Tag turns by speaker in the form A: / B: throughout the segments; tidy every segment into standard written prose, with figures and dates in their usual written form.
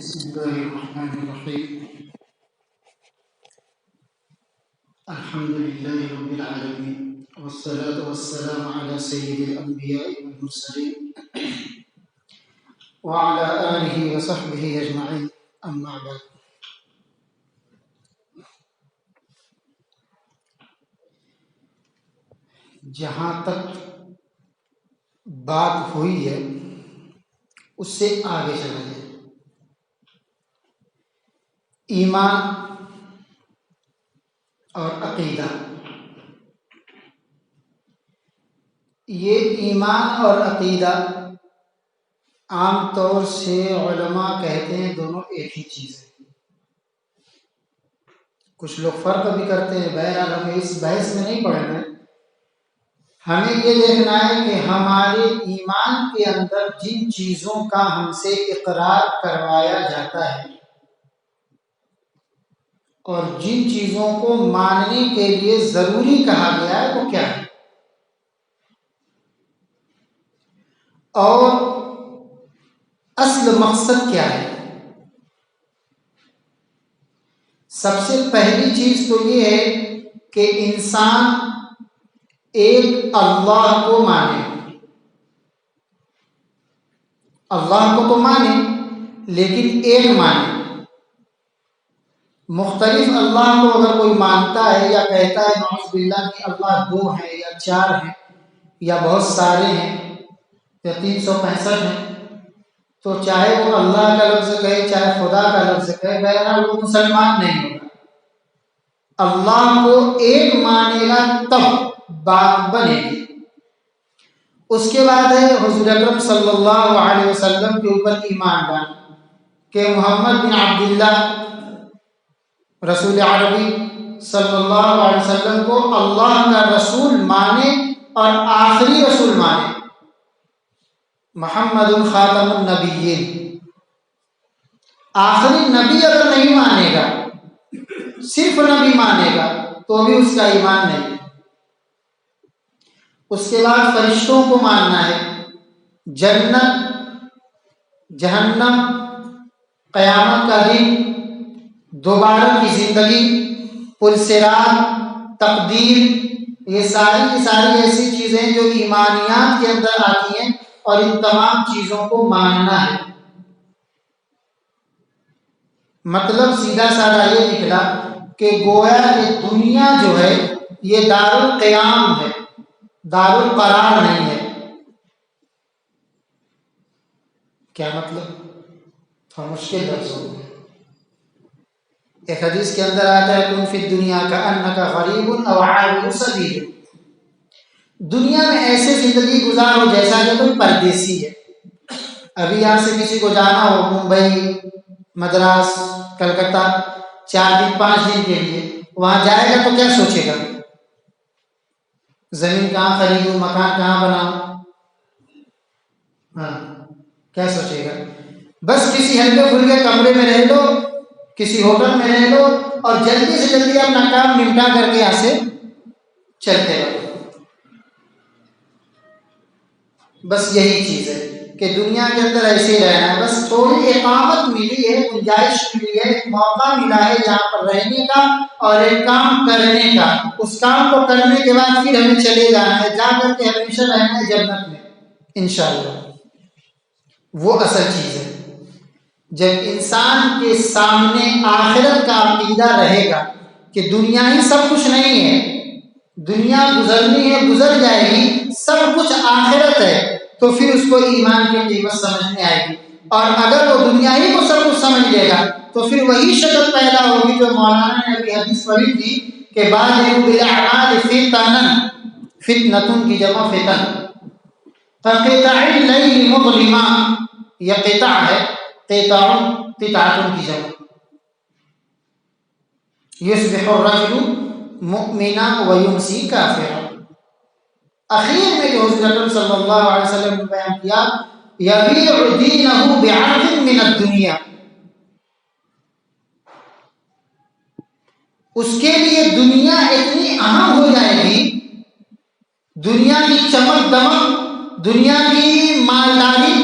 A: بسم الله الرحمن الرحيم. الحمد لله رب العالمين، والصلاة والسلام على سيد الأنبياء والمرسلين وعلى آله وصحبه أجمعين. أما بعد، جہاں تک بات ہوئی ہے اس سے آگے چلا جائے. ایمان اور عقیدہ، یہ ایمان اور عقیدہ عام طور سے علماء کہتے ہیں دونوں ایک ہی چیز ہے. کچھ لوگ فرق بھی کرتے ہیں. بہرحال ہمیں اس بحث میں نہیں پڑھنا ہے. ہمیں یہ دیکھنا ہے کہ ہمارے ایمان کے اندر جن چیزوں کا ہم سے اقرار کروایا جاتا ہے اور جن چیزوں کو ماننے کے لیے ضروری کہا گیا ہے وہ کیا ہے، اور اصل مقصد کیا ہے. سب سے پہلی چیز تو یہ ہے کہ انسان ایک اللہ کو مانے. اللہ کو تو مانے لیکن ایک مانے. مختلف اللہ کو اگر کوئی مانتا ہے یا کہتا ہے نعوذ باللہ کہ اللہ 2 ہیں یا 4 ہیں یا بہت سارے ہیں یا 365 ہیں، تو چاہے وہ اللہ کا لفظ کہے چاہے خدا کا لفظ کہے، بہرحال وہ مسلمان نہیں ہوگا. اللہ کو ایک مانے گا تب بات بنے گی. اس کے بعد ہے حضور اکرم صلی اللہ علیہ وسلم کے اوپر ایمان لانا کہ محمد بن عبداللہ رسول عربی صلی اللہ علیہ وسلم کو اللہ کا رسول مانے اور آخری رسول مانے. محمد خاتم النبیین، آخری نبی اگر نہیں مانے گا، صرف نبی مانے گا تو بھی اس کا ایمان نہیں. اس کے بعد فرشتوں کو ماننا ہے، جنت، جہنم، قیامت کا دن، دوبارہ کی زندگی، پل صراط، تقدیر، یہ ساری کی ساری ایسی چیزیں جو ایمانیات کے اندر آتی ہیں اور ان تمام چیزوں کو ماننا ہے. مطلب سیدھا سادہ یہ نکلا کہ گویا کہ دنیا جو ہے یہ دار القیام ہے، دار القرار نہیں ہے. کیا مطلب؟ تھوڑا مشکل لفظ ہو. ایک حدیث کے اندر آتا ہے کن فی الدنیا کأنک غریب او عابر سبیل. دنیا میں ایسے زندگی گزارو جیسا کہ کوئی پردیسی ہے. ابھی یہاں سے کسی کو جانا ہو ممبئی، مدراس، کلکتہ 4 دن 5 دن کے لیے، وہاں جائے گا تو کیا سوچے گا؟ زمین کہاں خریدوں، مکان کہاں بناؤں؟ ہاں، کیا سوچے گا؟ بس کسی ہلکے پھلکے کمرے میں رہ لو، کسی ہوٹل میں رہ لو اور جلدی سے جلدی اپنا کام نمٹا کر کے یہاں سے چلتے رہو. بس یہی چیز ہے کہ دنیا کے اندر ایسے ہی رہنا ہے. بس تھوڑی اقامت ملی ہے، گنجائش ملی ہے، ایک موقع ملا ہے جہاں پر رہنے کا اور ایک کام کرنے کا. اس کام کو کرنے کے بعد پھر ہمیں چلے جانا ہے، جا کر کے ہمیشہ رہنا ہے جنت میں انشاءاللہ. وہ اصل چیز ہے. جب انسان کے سامنے آخرت کا عقیدہ رہے گا کہ دنیا ہی سب کچھ نہیں ہے، دنیا گزرنی ہے، گزر جائے گی، سب کچھ آخرت ہے، تو پھر اس کو ایمان کی قیمت سمجھ میں آئے گی. اور اگر وہ دنیا ہی کو سب کچھ سمجھ لے گا تو پھر وہی شکل پیدا ہوگی جو مولانا نے ابھی حدیث پڑھی تھی کہ بادروا بالاعمال فتنا، فتنۃ کی جمع فتن، فقطع اللیل مظلما، یہ قطع ہے، قطع قطعۃ کی جمع. یصبح الرجل مؤمنا ویمسی کافرا. اخیر میں جو حضرت اکرم صلی اللہ علیہ وسلم نے بیان کیا یبیع دینہ بعرض من الدنیا، اس کے لیے دنیا اتنی اہم ہو جائے گی، دنیا کی چمک دمک، دنیا کی مالداری،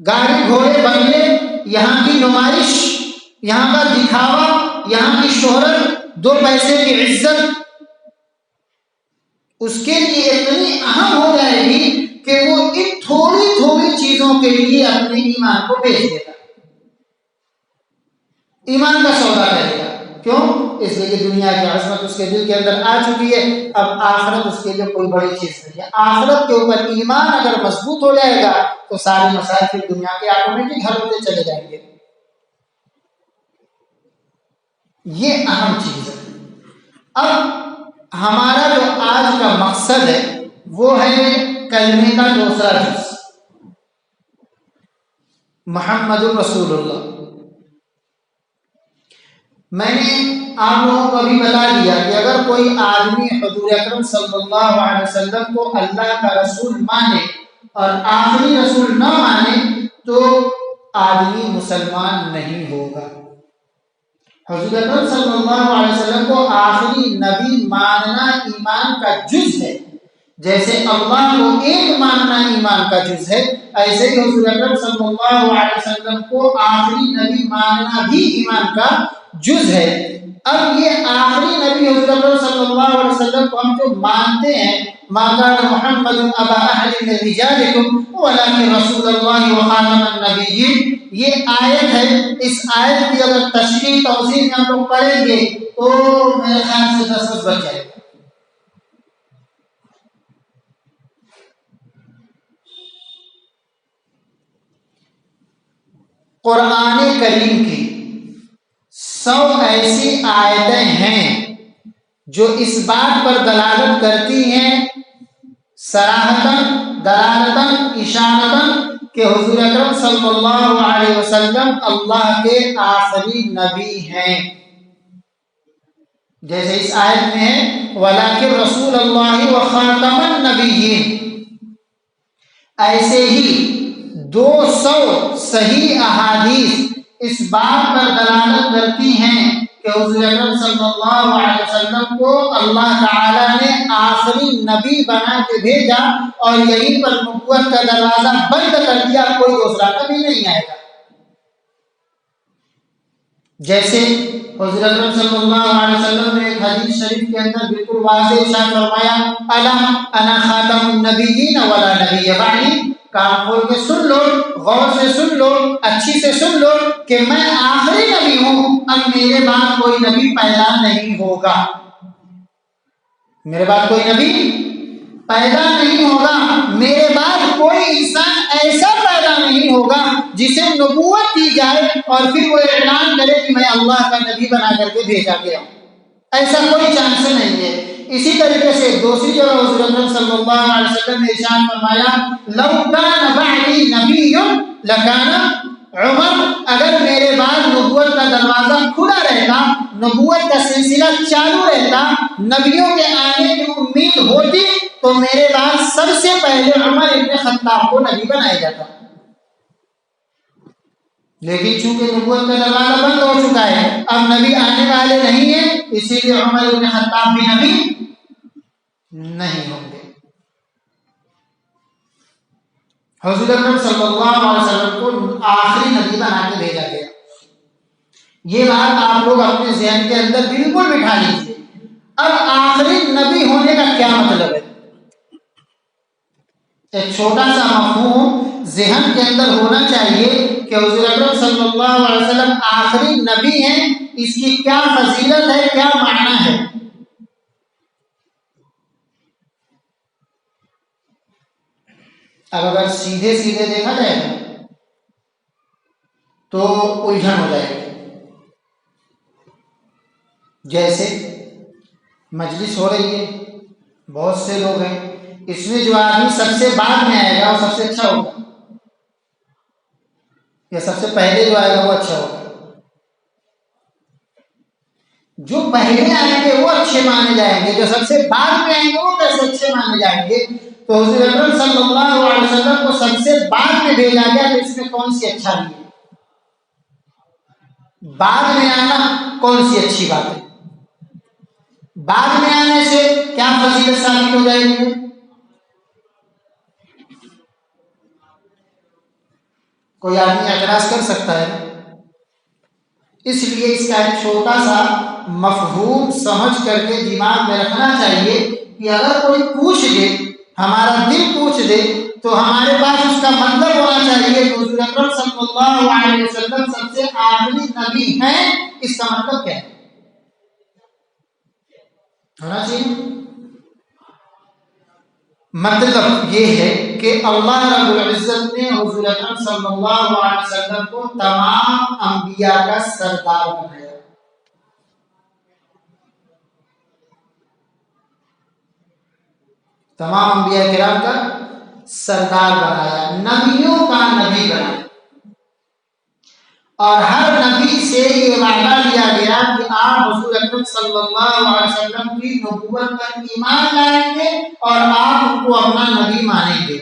A: گاڑی گھوڑے بنگلے، یہاں کی نمائش، یہاں کا دکھاوا، یہاں کی شہرت، دو پیسے کی عزت اس کے لیے اتنی اہم ہو جائے گی کہ وہ ان تھوڑی تھوڑی چیزوں کے لیے اپنے ایمان کو بیچ دے گا، ایمان کا سودا کرے گا۔ کیوں؟ اس لیے کہ دنیا کی عظمت اس کے دل کے اندر آ چکی ہے، اب آخرت اس کے لیے کوئی بڑی چیز نہیں ہے۔ آخرت کے اوپر ایمان اگر مضبوط ہو جائے گا تو سارے مسائل پھر دنیا کے آٹومیٹک حل ہوتے چلے جائیں گے۔ یہ اہم چیز ہے۔ اب ہمارا جو آج کا مقصد ہے وہ ہے کلمے کا دوسرا جز، محمد الرسول اللہ۔ میں نے آپ لوگوں کو ابھی بتا دیا کہ اگر کوئی آدمی حضور اکرم صلی اللہ علیہ وسلم کو اللہ کا رسول مانے اور آخری رسول نہ مانے تو آدمی مسلمان نہیں ہوگا۔ حضور اکرم صلی اللہ علیہ وسلم کو آخری نبی ماننا ایمان کا جز ہے، جیسے اللہ کو ایک ماننا ایمان کا جز ہے، ایسے ہی حضور اکرم صلی اللہ علیہ وسلم کو آخری نبی ماننا بھی ایمان کا جز ہے۔ اب یہ آخری نبی حضور اکرم صلی اللہ علیہ وسلم کو ہم جو مانتے ہیں، ما كان محمد ابا احد من رجالکم ولکن رسول اللہ وخاتم النبیین، یہ آیت ہے۔ اس آیت کی اگر تشریح توضیح میں ہم لوگ پڑھیں گے تو میرے خیال سے 10 بج جائے گا۔ قرآن کریم کی 100 ایسی آیتیں ہیں جو اس بات پر دلالت کرتی ہیں صراحتاً، دلالتاً، اشارتاً کہ حضور اکرم صلی اللہ علیہ وسلم اللہ کے آخری نبی ہیں۔ جیسے اس آیت میں ہے وَلَٰكِن رَسُولَ اللَّهِ وَخَاتَمَ النَّبِيِّينَ، ایسے ہی 200 صحیح احادیث اس بات پر دلالت کرتی ہیں کہ حضور اکرم صلی اللہ علیہ وسلم کو اللہ تعالیٰ نے آخری نبی بنا کے بھیجا اور یہیں پر نبوت کا دروازہ بند کر دیا، کوئی دوسرا نبی نہیں آئے گا۔ جیسے حضور اکرم صلی اللہ علیہ وسلم نے ایک حدیث شریف کے اندر بالکل واضح ارشاد فرمایا الا انا خاتم النبیین ولا نبی بعدی، کان کھول کے سن لو، غور سے سن لو، اچھی سے سن لو کہ میں آخری نبی ہوں، اب میرے بعد کوئی نبی پیدا نہیں ہوگا، میرے بعد کوئی نبی پیدا نہیں ہوگا، میرے بعد کوئی انسان ایسا پیدا نہیں ہوگا جسے نبوت دی جائے اور پھر وہ اعلان کرے کہ میں اللہ کا نبی بنا کر کے بھیجا گیا ہوں، ایسا کوئی چانس نہیں ہے۔ اسی طریقے سے دوسری جگہ حضور اکرم صلی اللہ علیہ وسلم نے ارشاد فرمایا لو کان بعدی نبی لکان عمر، اگر میرے بعد نبوت کا دروازہ کھلا رہتا، نبوت کا سلسلہ چالو رہتا، نبیوں کے آنے کی امید ہوتی تو میرے بعد سب سے پہلے عمر ابن خطاب کو نبی بنایا جاتا، لیکن چونکہ نبوت کا دروازہ بند ہو چکا ہے، اب نبی آنے والے نہیں ہیں، اسی لیے عمر ابن خطاب بھی نبی نہیں ہوں گے۔ حضور اکرم صلی اللہ علیہ وسلم کو آخری نبی بنا کے بھیجا گیا، یہ بات آپ لوگ اپنے ذہن کے اندر بالکل بٹھا لیجیے۔ اب آخری نبی ہونے کا کیا مطلب ہے؟ ایک چھوٹا سا مفہوم ذہن کے اندر ہونا چاہیے کہ حضور اکرم صلی اللہ علیہ وسلم آخری نبی ہیں، اس کی کیا فضیلت ہے، کیا معنی ہے۔ اب اگر سیدھے سیدھے دیکھا جائے تو الجھن ہو جائے گی۔ جیسے مجلس ہو رہی ہے، بہت سے لوگ ہیں، اس میں جو آدمی سب سے بعد میں آئے گا وہ سب سے اچھا ہوگا یا سب سے پہلے جو آئے گا وہ اچھا ہوگا؟ جو پہلے آئیں گے وہ اچھے مانے جائیں گے، جو سب سے بعد میں آئیں گے وہ کیسے اچھے مانے جائیں گے؟ تو حضور اکرم صلی اللہ علیہ وسلم کو سب سے بعد میں بھیجا گیا تو اس میں کون سی اچھا نہیں ہے؟ بعد میں آنا کون سی اچھی بات ہے؟ بعد میں آنے سے کیا فضیلت ثابت ہو جائے گی؟ کوئی آدمی اعتراض کر سکتا ہے؟ اس لیے اس کا ایک چھوٹا سا مفہوم سمجھ کر کے دماغ میں رکھنا چاہیے کہ اگر کوئی پوچھ دے، ہمارا دل پوچھ دے، تو ہمارے پاس اس کا مطلب ہونا چاہیے کہ حضور اکرم صلی اللہ علیہ وسلم سب سے آخری نبی ہیں۔ اس کا مطلب کیا ہے؟ ہونا چاہیے مطلب یہ ہے کہ اللہ رب العزت نے حضور اکرم صلی اللہ علیہ وسلم کو تمام انبیاء کا سردار بنایا۔ تمام انبیاء کرام کا سردار بنایا، نبیوں کا نبی بنایا، اور ہر نبی سے یہ وعدہ لیا گیا کہ آپ حضور اکرم صلی اللہ علیہ وسلم کی نبوت پر ایمان لائیں گے اور آپ ان کو اپنا نبی مانیں گے۔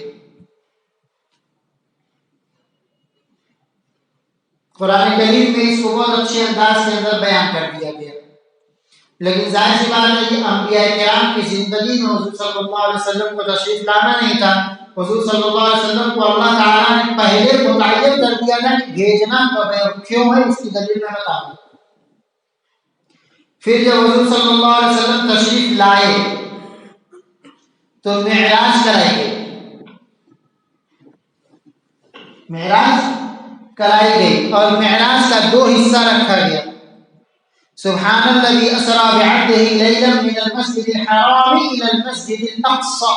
A: قرآن کریم میں اس کو بہت اچھے انداز کے اندر بیان کر دیا گیا، لیکن ظاہر سی بات ہے کہ انبیاء کرام کی زندگی میں حضور صلی اللہ علیہ وسلم کو تشریف لانا نہیں تھا۔ حضور صلی اللہ علیہ وسلم کو اللہ تعالیٰ نے پہلے متعین کر دیا تھا کہ بھیجنا کب ہے اور کیوں ہے، اس کی دلیل میں بتاؤں۔ پھر جب حضور صلی اللہ علیہ وسلم تشریف لائے تو معراج کرائی گئی، معراج کرائی گئی، اور معراج کا دو حصہ رکھا گیا۔ سبحان الذي اسرى بعبده ليلا من المسجد الحرام الى المسجد الاقصى،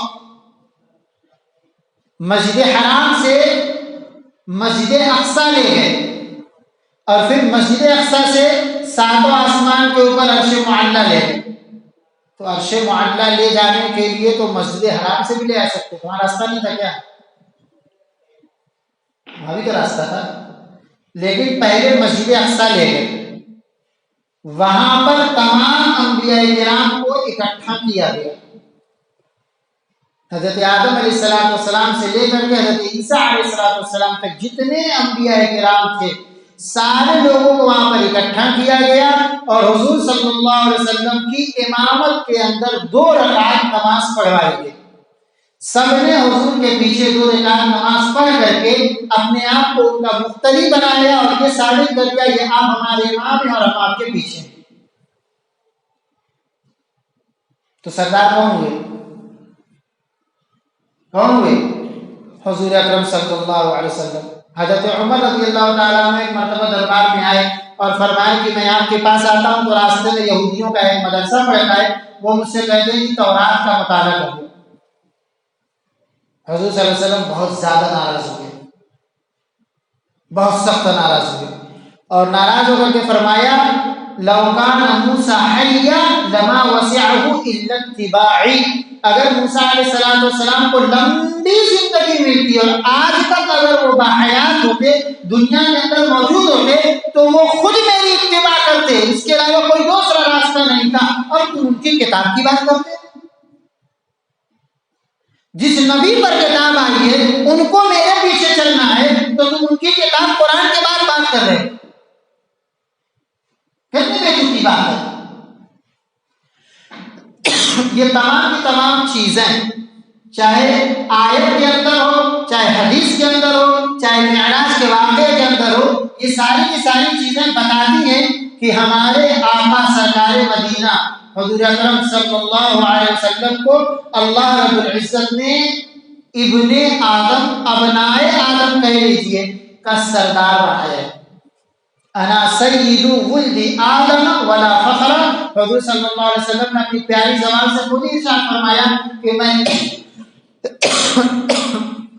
A: مسجد حرام سے مسجد اقصی لے گئے، اور پھر مسجد اقصی سے ساتوں آسمان کے اوپر عرش معلیٰ لے گئے۔ تو عرش معلیٰ لے جانے کے لیے تو مسجد حرام سے بھی لے آ سکتے، وہاں راستہ نہیں تھا کیا؟ وہاں بھی تو راستہ تھا، لیکن پہلے مسجد اقصی لے گئے، وہاں پر تمام انبیاء کرام کو اکٹھا کیا گیا۔ حضرت آدم علیہ السلام سے لے کر کے حضرت عیسیٰ علیہ السلام تک جتنے انبیاء کرام تھے سارے لوگوں کو وہاں پر اکٹھا کیا گیا، اور حضور صلی اللہ علیہ وسلم کی امامت کے اندر 2 رکعت نماز پڑھوائی گئی۔ سب نے حضور کے پیچھے 2 رکعت نماز پڑھ کر کے اپنے آپ کو ان کا مقتدی بنایا، اور یہ ثابت کر دیا کہ آپ ہمارے امام ہیں اور ہم آپ کے پیچھے ہیں۔ تو سردار کون ہوئے؟ کون ہوئے؟ حضور اکرم صلی اللہ علیہ وسلم۔ حضرت عمر رضی اللہ تعالیٰ عنہ ایک مرتبہ دربار میں آئے اور فرمایا کہ میں آپ کے پاس آتا ہوں تو راستے میں یہودیوں کا ایک مدرسہ پڑھتا ہے، وہ مجھ سے کہتے ہیں کہ تورات کا مطالعہ کرو۔ حضور صلی اللہ علیہ وسلم بہت زیادہ ناراض ہوئے، بہت سخت ناراض ہوئے، اور ناراض ہو کر کے فرمایا لو کان موسیٰ حیا لما وسعہ الا اتباعی، اگر موسیٰ علیہ السلام کو لمبی زندگی ملتی اور آج تک اگر وہ باحیات ہوتے، دنیا کے اندر موجود ہوتے، تو وہ خود میری اتباع کرتے، اس کے علاوہ کوئی دوسرا راستہ نہیں تھا، اور تم ان کی کتاب کی بات کرتے۔ جس نبی پر کتاب آئی ہے ان کو میرے پیچھے چلنا ہے، تو تم ان کی کتاب قرآن کے بعد بات کر رہے، کتنی بے کی بات ہے۔ یہ تمام کی تمام چیزیں، چاہے آیت کے اندر ہو، چاہے حدیث کے اندر ہو، چاہے معراج کے واقعے کے اندر ہو، یہ ساری کی ساری چیزیں بتاتی ہیں کہ ہمارے آقا سرکار مدینہ حضور اکرم صلی اللہ علیہ وسلم کو اللہ رب العزت نے ابن آدم، ابنائے آدم کہہ لیجئے، کا سردار بنایا ہے۔ انا سید ولد آدم ولا فخر، حضور صلی اللہ علیہ وسلم نے اپنی پیاری زبان سے خود ہی ارشاد فرمایا کہ میں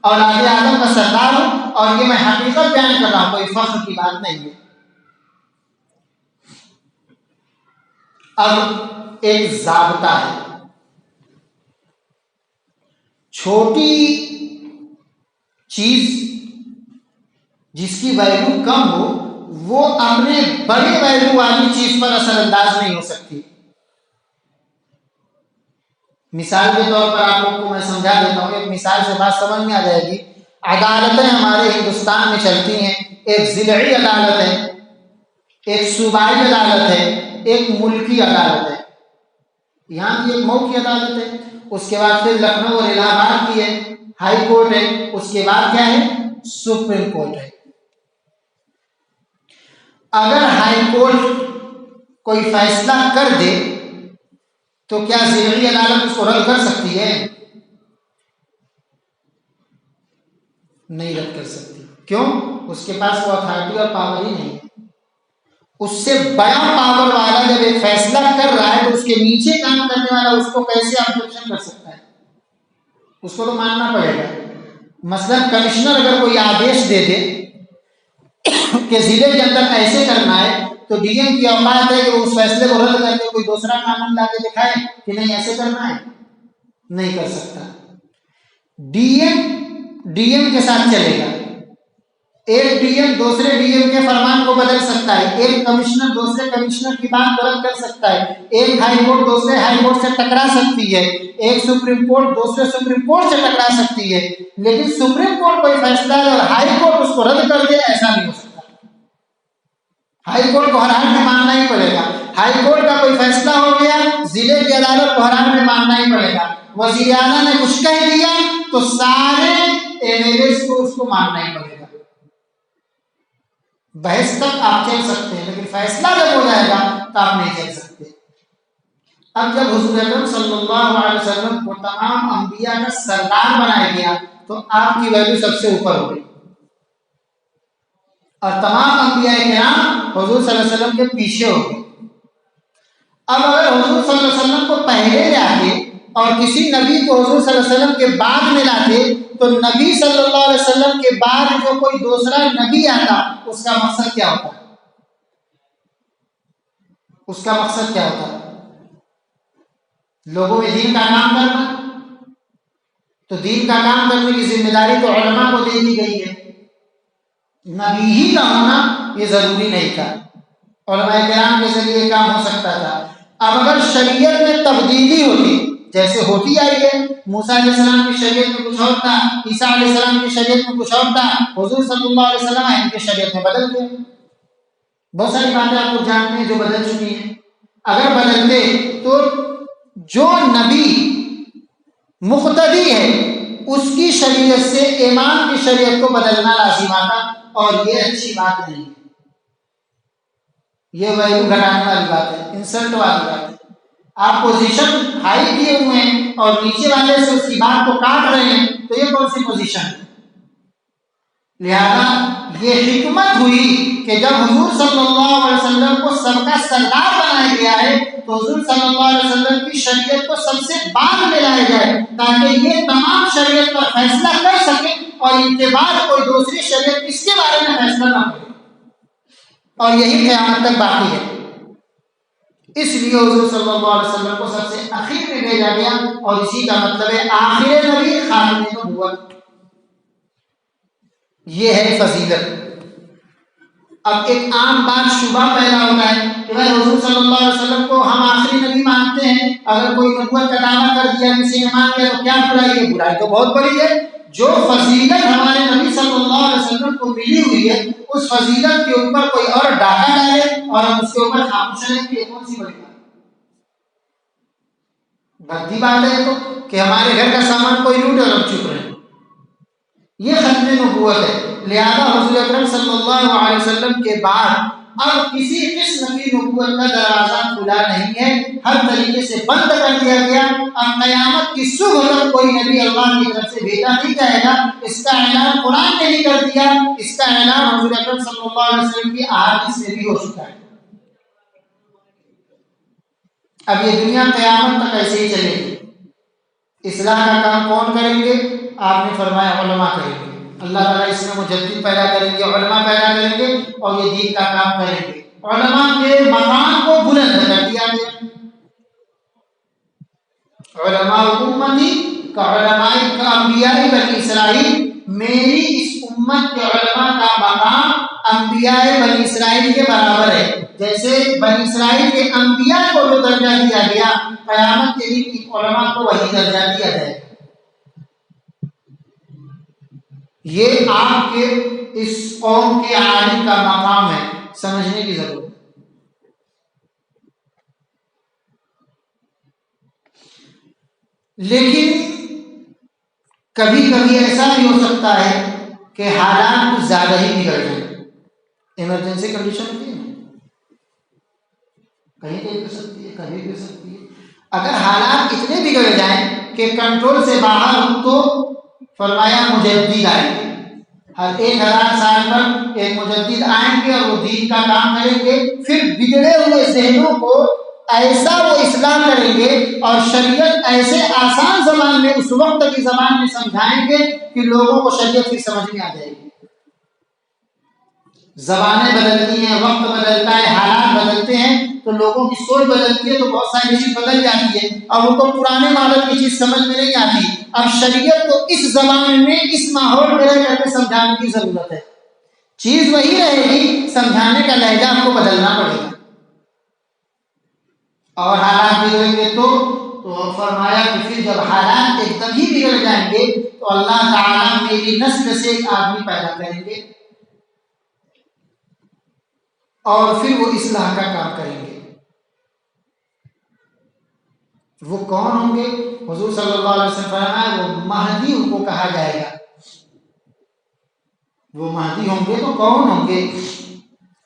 A: اولاد آدم کا سردار ہوں، اور یہ میں حقیقت بیان کر رہا ہوں، کوئی فخر کی بات نہیں ہے۔ اب ایک ضابطہ ہے، چھوٹی چیز جس کی ویلیو کم ہو وہ اپنے بڑے ویلیو والی چیز پر اثر انداز نہیں ہو سکتی۔ مثال کے طور پر آپ لوگوں کو میں سمجھا دیتا ہوں، ایک مثال سے بات سمجھ میں آ جائے گی۔ عدالتیں ہمارے ہندوستان میں چلتی ہیں، ایک ضلعی عدالت ہے، ایک صوبائی عدالت ہے، ایک ملکی عدالت ہے۔ یہاں کی ایک مئو کی عدالت ہے، اس کے بعد پھر لکھنؤ اور الہ آباد کی ہے ہائی کورٹ ہے، اس کے بعد کیا ہے؟ سپریم کورٹ ہے۔ اگر ہائی کورٹ کوئی فیصلہ کر دے تو کیا ذیلی عدالت اس کو رد کر سکتی ہے؟ نہیں رد کر سکتی. کیوں؟ اس کے پاس وہ اتھارٹی اور پاور ہی نہیں ہے. اس سے بڑا پاور والا جب ایک فیصلہ کر رہا ہے تو اس کے نیچے کام کرنے والا اس کو کیسے آبجیکشن کر سکتا ہے؟ اس کو تو ماننا پڑے گا. مثلا کمشنر اگر کوئی آدیش دے دے کہ ضلع کے اندر ایسے کرنا ہے تو ڈی ایم کی اوقات ہے کہ اس فیصلے کو رد کر کے کوئی دوسرا قانون لا کے دکھائے کہ نہیں ایسے کرنا ہے. نہیں کر سکتا. ڈی ایم کے ساتھ چلے گا. ایک ڈی ایم دوسرے ڈی ایم کے فرمان کو بدل سکتا ہے. ایک کمشنر دوسرے کمشنر کی بات رد کر سکتا ہے. ایک ہائی کورٹ دوسرے ہائی کورٹ سے ٹکرا سکتی ہے. ایک سپریم کورٹ دوسرے سپریم کورٹ سے ٹکرا سکتی ہے. لیکن سپریم کورٹ کوئی فیصلہ ہے اور ہائی کورٹ اس کو رد کر دے، ایسا نہیں ہو سکتا. ہائی کورٹ کو ہر حال میں ماننا ہی پڑے گا. ہائی کورٹ کا کوئی فیصلہ ہو گیا، ضلع کی عدالت کو ہر حال میں ماننا ہی پڑے گا. وزیر اعلیٰ نے کچھ کہہ دیا تو سارے ایم ایل اے کو اس کو ماننا ہی پڑے گا. بحث تک آپ چل سکتے ہیں لیکن فیصلہ جب ہو جائے گا تو آپ نہیں چل سکتے. اب جب حضور اکرم صلی اللہ علیہ وسلم کو تمام انبیاء کا سردار بنایا گیا تو آپ کی ویلیو سب سے اوپر ہو گئی اور تمام انبیاء کرام حضور صلی اللہ علیہ وسلم کے پیچھے ہو گئے. اب اگر حضور صلی اللہ علیہ وسلم کو پہلے لاتے اور کسی نبی کو حضور صلی اللہ علیہ وسلم کے بعد میں لاتے تو نبی صلی اللہ علیہ وسلم کے بعد جو کوئی دوسرا نبی آتا اس کا مقصد کیا ہوتا؟ اس کا مقصد کیا ہوتا؟ لوگوں میں دین کا کام کرنا. تو دین کا کام کرنے کی ذمہ داری تو علماء کو دے دی گئی ہے. نبی ہی کا ہونا یہ ضروری نہیں تھا، علماء کرام کے ذریعے کام ہو سکتا تھا. اب اگر شریعت میں تبدیلی ہوتی جیسے ہوتی آئی ہے، موسیٰ علیہ السلام کی شریعت میں کچھ اور تھا، عیسیٰ علیہ السلام کی شریعت میں کچھ اور تھا، حضور صلی اللہ علیہ وسلم ان کی شریعت میں بدل گئے. بہت ساری باتیں آپ کو جانتے ہیں جو بدل چکی ہیں. اگر بدلتے تو جو نبی مقتدی ہے اس کی شریعت سے امام کی شریعت کو بدلنا لازم آتا اور یہ اچھی بات نہیں ہے. یہ ویلو گھٹانے والی بات ہے، انسلٹ والی بات ہے. آپ پوزیشن ہائی کیے ہوئے ہیں اور نیچے والے سے اس کی بات کو کاٹ رہے ہیں تو یہ کون سی پوزیشن ہے؟ لہذا یہ حکمت ہوئی کہ جب حضور صلی اللہ علیہ وسلم کو سب کا سردار بنایا گیا ہے تو حضور صلی اللہ علیہ وسلم کی شریعت کو سب سے بعد میں لایا جائے تاکہ یہ تمام شریعت پر فیصلہ کر سکے اور ان کے بعد کوئی دوسری شریعت اس کے بارے میں فیصلہ نہ کرے. اور یہی قیامت تک باقی ہے. اس لیے حضور صلی اللہ علیہ وسلم کو سب سے اخیر میں بھیجا گیا اور اسی کا مطلب ہے آخر نبی خاتم نبوت. یہ ہے فضیلت. اب ایک عام بات شبہ پیدا ہوتا ہے کہ بھائی حضور صلی اللہ علیہ وسلم کو ہم آخری نبی مانتے ہیں، اگر کوئی نبوت کا دعویٰ کر دیا کسی نے مان لیا تو کیا برائی ہے؟ برائی تو بہت بڑی ہے. جو فضیلت ہمارے نبی صلی اللہ علیہ وسلم کو ملی ہوئی ہے اس فضیلت کے اوپر کوئی اور ڈاکہ ڈالے اور ہم اس کے اوپر خاموش رہیں گے، کون سی بڑی بات؟ بدی بات ہے تو کہ ہمارے گھر کا سامان کوئی لوٹ اور ہم چپ رہے. یہ ختم نبوت ہے. لہذا حضور اکرم صلی اللہ علیہ وسلم کے بعد اب کسی قسم کی نبوت کا دروازہ کھلا نہیں ہے، ہر طریقے سے بند کر دیا گیا. اب قیامت کی صبح تک کوئی نبی اللہ کی طرف سے بھیجا نہیں جائے گا. اس کا اعلان قرآن نے بھی کر دیا، اس کا اعلان حضور اکرم صلی اللہ علیہ وسلم کی احادیث میں بھی ہو چکا ہے. اب یہ دنیا قیامت تک ایسے ہی چلے گی. اصلاح کا کام کون کریں گے؟ آپ نے فرمایا علماء کریں گے. اللہ تعالیٰ اس میں مجدد پیدا کریں گے، علماء پیدا کریں گے اور یہ دین کا کام کریں گے. علماء کے مقام کو بلند کر دیا گیا. علماء امتی کا علماء کا انبیاء بنی اسرائیل، میری اس امت کے علماء کا مقام انبیاء بنی اسرائیل کے برابر ہے. جیسے بنی اسرائیل کے انبیاء کو جو درجہ دیا گیا قیامت کے دن علماء کو وہی درجہ دیا جائے. یہ آپ کے اس قوم کے عالم کا مقام ہے، سمجھنے کی ضرورت ہے. لیکن کبھی کبھی ایسا بھی ہو سکتا ہے کہ حالات کچھ زیادہ ہی بگڑ جائیں. ایمرجنسی کنڈیشن ہوتی ہے نا، کہیں کہیں گر سکتی ہے، کہیں گر سکتی ہے۔ اگر حالات اتنے بگڑ جائیں کہ کنٹرول سے باہر ہوں تو فرمایا مجدد آئیں گے، ہر 1000 سال پر ایک مجدد آئیں گے اور وہ دین کا کام کریں گے، پھر بگڑے ہوئے ذہنوں کو ایسا وہ اصلاح کریں گے اور شریعت ایسے آسان زبان میں اس وقت کی زبان میں سمجھائیں گے کہ لوگوں کو شریعت کی سمجھ میں آ جائے گی۔ زبانیں بدلتی ہیں، وقت بدلتا ہے، حالات بدلتے ہیں تو لوگوں کی سوچ بدلتی ہے تو بہت ساری چیز بدل جاتی ہے اور ان کو پرانے ماڈل کی چیز سمجھ میں نہیں آتی۔ اب شریعت کو اس زبان میں اس ماحول میں رہ کر کے سمجھانے کی ضرورت ہے۔ چیز وہی رہے گی، سمجھانے کا لہجہ آپ کو بدلنا پڑے گا۔ اور حالات بگڑیں گے تو فرمایا کہ پھر جب حالات ایک دم ہی بگڑ جائیں گے تو اللہ تعالیٰ میری نسل سے ایک آدمی پیدا کریں گے اور پھر وہ اصلاح کا کام کریں گے۔ وہ کون ہوں گے؟ حضور صلی اللہ علیہ وسلم فرمایا وہ مہدی ان کو کہا جائے گا۔ وہ مہدی ہوں گے تو کون ہوں گے؟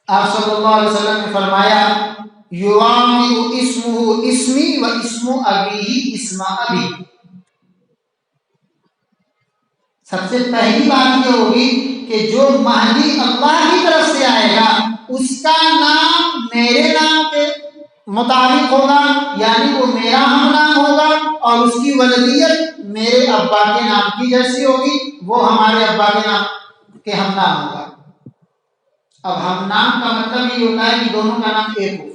A: آپ صلی اللہ علیہ وسلم نے فرمایا یوامئ اسمہ اسمی و اسم ابیہ اسم ابی۔ سب سے پہلی بات یہ ہوگی کہ جو مہدی اللہ کی طرف سے آئے گا اس کا نام میرے نام کے مطابق ہوگا، یعنی وہ میرا ہم نام ہوگا اور اس کی ولدیت میرے ابا کے نام کی جیسی ہوگی، وہ ہمارے ابا کے نام کے ہم نام ہوگا۔ اب ہم نام کا مطلب یہ ہوتا ہے کہ دونوں کا نام ایک ہو۔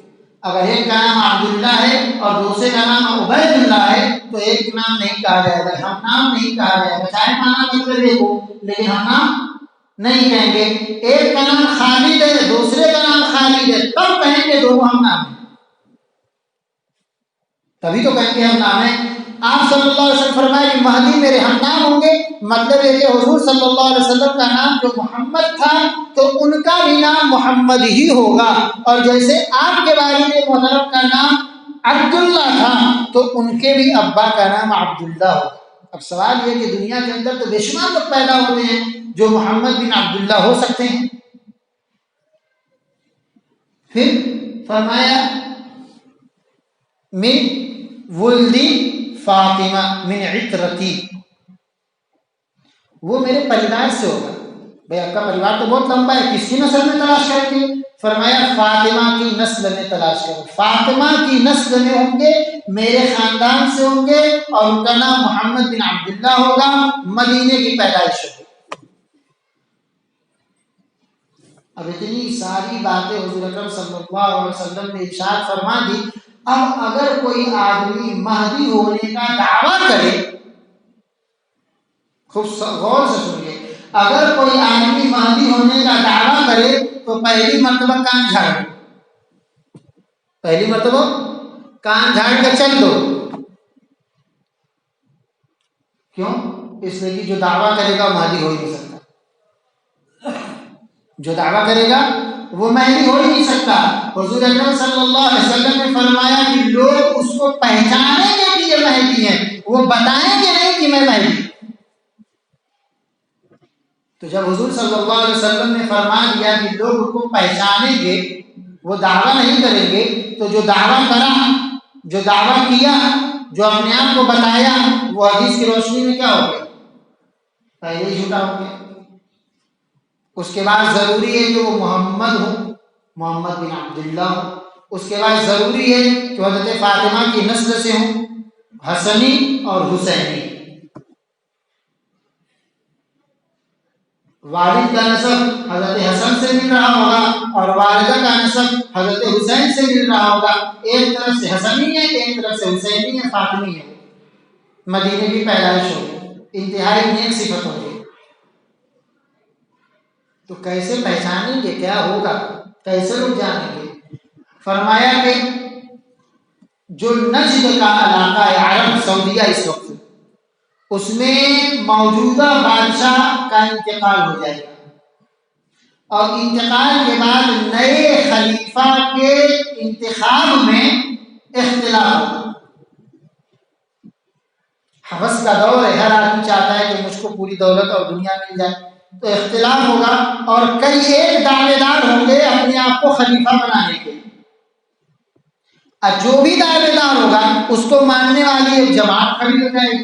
A: اگر ایک کا نام عبداللہ ہے اور دوسرے کا نام عبید اللہ ہے تو ایک نام نہیں کہا جائے گا، ہم نام نہیں کہا جائے گا، چاہے مانا مطلب ایک ہو لیکن ہم نام نہیں کہیں گے۔ ایک کا نام خالد ہے، دوسرے کا نام خالد ہے، تب کہیں گے دونوں ہم نام ہیں، تبھی تو کہیں گے ہم نام ہیں۔ آپ صلی اللہ علیہ وسلم فرمائے کہ مہدی میرے ہم نام ہوں گے، مطلب ہے کہ حضور صلی اللہ علیہ وسلم کا نام جو محمد تھا تو ان کا بھی نام محمد ہی ہوگا، اور جیسے آپ کے والد محترم کا نام عبداللہ تھا تو ان کے بھی ابا کا نام عبداللہ ہوگا۔ اب سوال یہ کہ دنیا کے اندر تو بے شمار لوگ پیدا ہوتے ہیں جو محمد بن عبداللہ ہو سکتے ہیں۔ پھر فرمایا من ولدی فاطمہ من عطرتی، وہ میرے پریوار سے ہوگا۔ بھئی آپ کا پریوار تو بہت لمبا ہے، کس کی نسل میں تلاش کریں گے؟ فرمایا فاطمہ کی نسل میں تلاش کرو، فاطمہ کی نسل میں ہوں گے، میرے خاندان سے ہوں گے اور ان کا نام محمد بن عبداللہ ہوگا، مدینے کی پیدائش ہوگی۔ اب اتنی ساری باتیں حضور اکرم صلی اللہ علیہ وسلم نے ارشاد فرما دی۔ اب اگر کوئی آدمی مہدی ہونے کا دعویٰ کرے، خوب غور سے سنیے، اگر کوئی آدمی مہدی ہونے کا دعویٰ کرے تو پہلی مرتبہ کان جھاڑ، پہلی مرتبہ کان جھاڑ کے چل دو۔ کیوں؟ اس لیے کہ جو دعویٰ کرے گا مہدی ہو ہی نہیں سکتا، جو دعویٰ کرے گا وہ مہدی ہو ہی نہیں سکتا۔ حضور اکرم صلی اللہ علیہ وسلم نے فرمایا کہ لوگ اس کو پہچانیں گے کہ یہ مہدی ہے، وہ بتائیں گے نہیں کہ میں مہدی۔ تو جب حضور صلی اللہ علیہ وسلم نے فرما دیا کہ لوگ اس کو پہچانیں گے، وہ دعویٰ نہیں کریں گے، تو جو دعویٰ کرا، جو دعویٰ کیا، جو اپنے آپ کو بتایا، وہ حدیث کی روشنی میں کیا ہو گیا؟ پہلے ہی جھوٹا ہو گیا۔ اس کے بعد ضروری ہے کہ وہ محمد ہو، محمد بن عبداللہ ہو۔ اس کے بعد ضروری ہے کہ حضرت فاطمہ کی نسل سے ہوں، حسنی اور حسینی۔ والد کا نسب حضرت حسن سے مل رہا ہوگا اور والدہ کا نسب حضرت حسین سے مل رہا ہوگا، ایک طرف سے حسنی ہے ایک طرف سے حسینی ہے، فاطمی ہے، مدینے کی پیدائش ہوگی، انتہائی نیک صفت ہوگی۔ تو کیسے پہچانیں گے؟ کیا ہوگا؟ کیسے لوگ جانیں گے؟ فرمایا کہ جو نجد کا علاقہ ہے، عرب سعودیہ اس وقت، اس میں موجودہ بادشاہ کا انتقال ہو جائے گا اور انتقال کے بعد نئے خلیفہ کے انتخاب میں اختلاف ہوگا۔ حوث کا دور ہے، ہر آدمی چاہتا ہے کہ مجھ کو پوری دولت اور دنیا مل جائے، تو اختلاف ہوگا اور کئی ایک دعوے دار ہوں گے اپنے آپ کو خلیفہ بنانے کے۔ اور جو بھی دعوے دار ہوگا اس کو ماننے والی ایک جماعت کھڑی ہو جائے گی،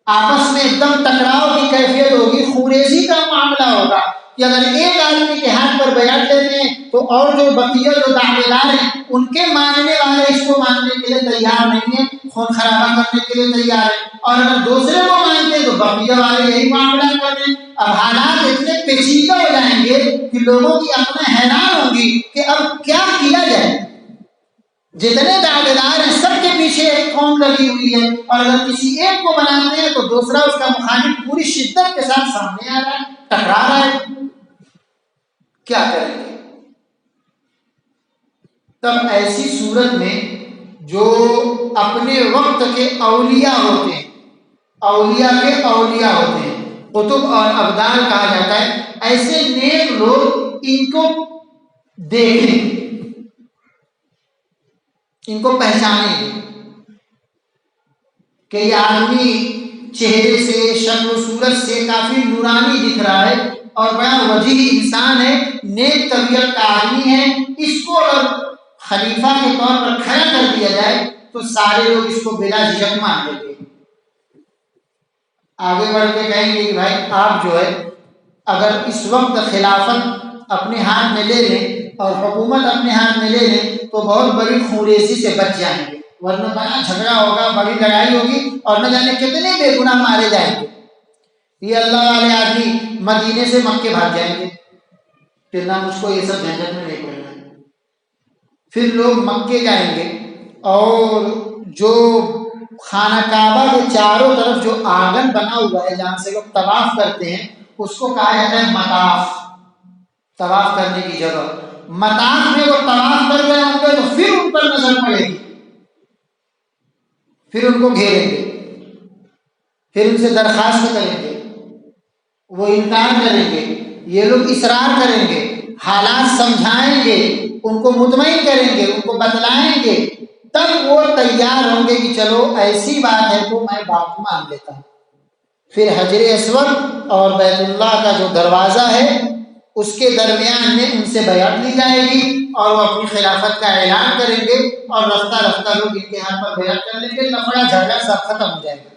A: آپس میں ایک دم ٹکراؤ کی کیفیت ہوگی، خوریزی کا معاملہ ہوگا کہ اگر ایک آدمی کے ہاتھ پر بیعت لیتے ہیں تو اور جو بقیہ جو دعوے دار ہیں ان کے ماننے والے اس کو ماننے کے لیے تیار نہیں ہیں، خون خرابہ کرنے کے لیے تیار ہیں، اور اگر دوسرے کو مانتے ہیں تو بقیہ والے یہی معاملہ کر رہے ہیں۔ اب حالات اتنے پیچیدہ ہو جائیں گے کہ لوگوں کی عقلیں حیران ہوں گی کہ اب کیا کیا جائے۔ جتنے دعوے دار ہیں سب کے پیچھے ایک قوم لگی ہوئی ہے، اور اگر کسی ایک کو بناتے ہیں تو دوسرا اس کا مخالف پوری شدت کے ساتھ سامنے آ رہا ہے، ٹکرا رہا ہے، کیا کریں گے؟ تب ایسی صورت میں جو اپنے وقت کے اولیاء ہوتے ہیں، اولیاء کے اولیاء ہوتے ہیں، قطب اور ابدال کہا جاتا ہے، ایسے نیک لوگ ان کو دیکھیں، ان کو پہچانیں گے کہ یہ آدمی چہرے سے، شکل و صورت سے کافی نورانی دکھ رہا ہے اور بڑا وجیح انسان ہے، نیک طبیعت کا آدمی ہے، اس کو اگر خلیفہ کے طور پر کھڑا کر دیا جائے تو سارے لوگ اس کو بلا جھجک مان لیں گے، آگے بڑھ کے کہیں گے کہ بھائی آپ جو ہے اگر اس وقت خلافت اپنے ہاتھ میں لے لیں اور حکومت اپنے ہاتھ میں لے لیں تو بہت بڑی خوریزی سے بچ جائیں گے، ورنہ بڑا جھگڑا ہوگا، بڑی لڑائی ہوگی اور نہ جانے کتنے بے گناہ مارے جائیں گے۔ یہ اللہ والے آدمی مدینے سے مکے بھاگ جائیں گے، پھر نہ مجھ کو یہ سب جھنجٹ میں نہیں پڑنا ہے۔ پھر لوگ مکے جائیں گے اور جو خانہ کعبہ کے چاروں طرف جو آنگن بنا ہوا ہے جہاں سے لوگ طواف کرتے ہیں اس کو کہا جاتا ہے مطاف، طواف کرنے کی جگہ۔ مطاف میں وہ طواف کر رہے ہوں گے تو پھر ان پر نظر پڑے گی، پھر ان کو گھیریں گے، پھر ان سے درخواست کریں گے، وہ انکار کریں گے، یہ لوگ اصرار کریں گے، حالات سمجھائیں گے، ان کو مطمئن کریں گے، ان کو بتلائیں گے، تب وہ تیار ہوں گے کہ چلو ایسی بات ہے تو میں بات مان لیتا ہوں۔ پھر حجر اسود اور بیت اللہ کا جو دروازہ ہے اس کے درمیان میں ان سے بیعت لی جائے گی اور وہ اپنی خلافت کا اعلان کریں گے اور رفتہ رفتہ لوگ ان کے ہاتھ پر بیعت کر لیں گے، لفڑا جھگڑا سب ختم ہو جائے گا۔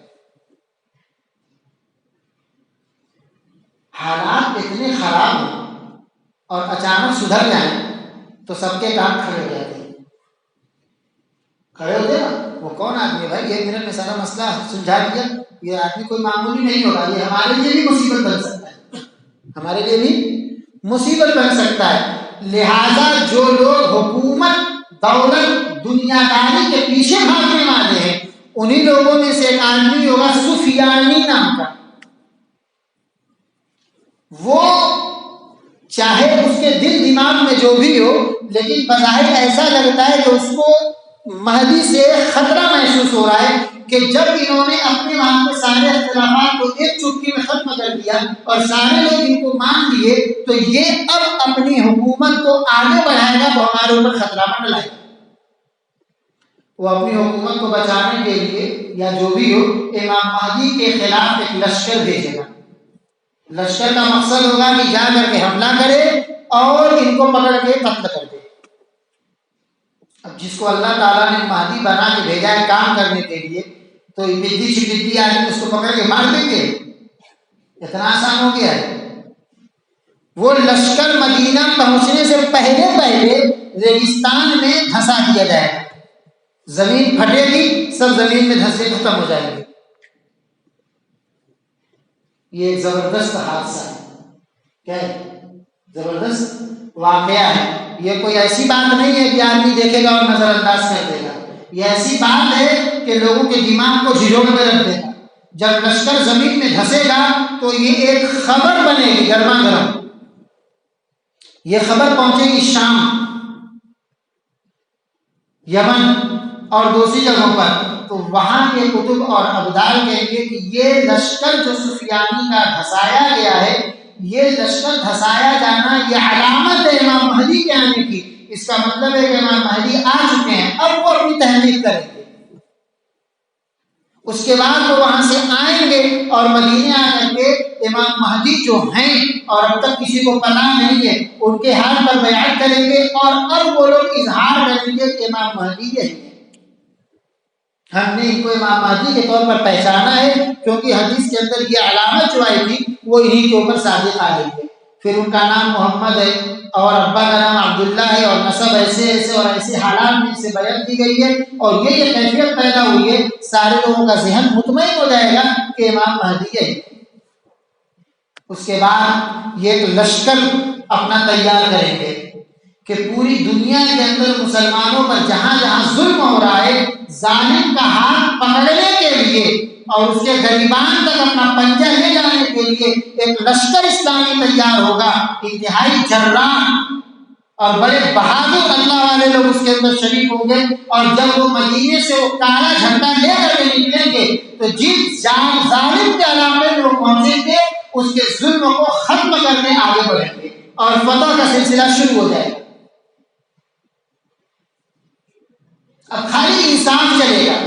A: حالات اتنے خراب ہوں اور اچانک سدھر جائیں تو سب کے کام کھڑے ہو جاتے ہیں، کھڑے ہوتے نا، وہ کون آدمی ہے بھائی، ایک منٹ میں سارا مسئلہ سلجھا دیا، یہ آدمی کوئی معمولی نہیں ہوگا، یہ ہمارے لیے بھی مصیبت بن سکتا ہے، ہمارے لیے بھی مصیبت بن سکتا ہے۔ لہذا جو لوگ حکومت، دولت، دنیا داری کے پیچھے بھاگنے والے ہیں انہی لوگوں میں سے ایک آدمی ہوگا سفیانی نام کا، وہ چاہے اس کے دل دماغ میں جو بھی ہو لیکن بظاہر ایسا لگتا ہے کہ اس کو مہدی سے خطرہ محسوس ہو رہا ہے کہ جب انہوں نے اپنے وہاں کے سارے اختلافات کو ایک چٹکی میں ختم کر دیا اور سارے لوگ ان کو مان لیے تو یہ اب اپنی حکومت کو آگے بڑھائے گا، وہ ہمارے اوپر خطرہ منڈلائے گا۔ وہ اپنی حکومت کو بچانے کے لیے یا جو بھی ہو امام مہدی کے خلاف ایک لشکر بھیجے گا۔ لشکر کا مقصد ہوگا کہ جا کر کے حملہ کرے اور ان کو پکڑ کے قتل کر دے۔ اب جس کو اللہ تعالیٰ نے مہدی بنا کے بھیجا ہے کام کرنے کے لیے تو بدی شدی آدمی اس کو پکڑ کے مار دیں گے، اتنا آسان ہو گیا ہے۔ وہ لشکر مدینہ پہنچنے سے پہلے پہلے ریگستان میں دھسا دیا جائے گا، زمین پھٹے گی، سب زمین میں دھسے ختم ہو جائیں گے۔ یہ ایک زبردست حادثہ ہے، کیا ہے؟ زبردست واقعہ ہے۔ یہ کوئی ایسی بات نہیں ہے کہ آدمی دیکھے گا اور نظر انداز کر دے گا، یہ ایسی بات ہے کہ لوگوں کے دماغ کو جھجھوڑ میں رکھ دے گا۔ جب لشکر زمین میں دھسے گا تو یہ ایک خبر بنے گی گرما گرم، یہ خبر پہنچے گی شام، یمن اور دوسری جگہوں پر، تو وہاں کے کتب اور ابدال کہیں گے کہ یہ لشکر جو سفیانی کا دھسایا گیا ہے، یہ لشکر دھسایا جانا یہ علامت ہے امام مہدی کے آنے کی، اس کا مطلب ہے کہ امام مہدی آ چکے ہیں، اب وہ اپنی تحریک کریں گے۔ اس کے بعد وہ وہاں سے آئیں گے اور مدینے آ کر کے امام مہدی جو ہیں اور اب تک کسی کو پتہ نہیں ہے ان کے ہاتھ پر بیعت کریں گے، اور اب وہ لوگ اظہار کریں گے کہ امام مہدی یہی ہے۔ ہم نے ان کو امام مہدی کے طور پر پہچانا ہے کیونکہ حدیث کے اندر یہ علامت جو آئی تھی وہ انہی کے اوپر صادق آ گئی ہے۔ پھر ان کا نام محمد ہے اور ابا کا نام عبداللہ ہے، اور نسب ایسے ایسے اور ایسے حالات میں اسے بیان کی گئی ہے، اور یہ کیفیت پیدا ہوئی ہے، سارے لوگوں کا ذہن مطمئن ہو جائے گا کہ امام مہدی ہے۔ اس کے بعد یہ ایک لشکر اپنا تیار کریں گے کہ پوری دنیا کے اندر مسلمانوں پر جہاں جہاں ظلم ہو رہا ہے، ظالم کا ہاتھ پکڑنے کے لیے اور اس کے غریبان تک اپنا پنجہ لے جانے کے لیے ایک لشکر اسلامی تیار ہوگا، انتہائی جران اور بڑے بہادر اللہ والے لوگ اس کے اندر شریک ہوں گے، اور جب وہ مدینے سے وہ کالا جھنڈا لے کر کے نکلیں گے تو جس ظالم کے علاقے میں وہ پہنچیں گے اس کے ظلم کو ختم کرنے آگے بڑھیں گے اور فتح کا سلسلہ شروع ہو جائے گا۔ اب خالی انصاف چلے گا،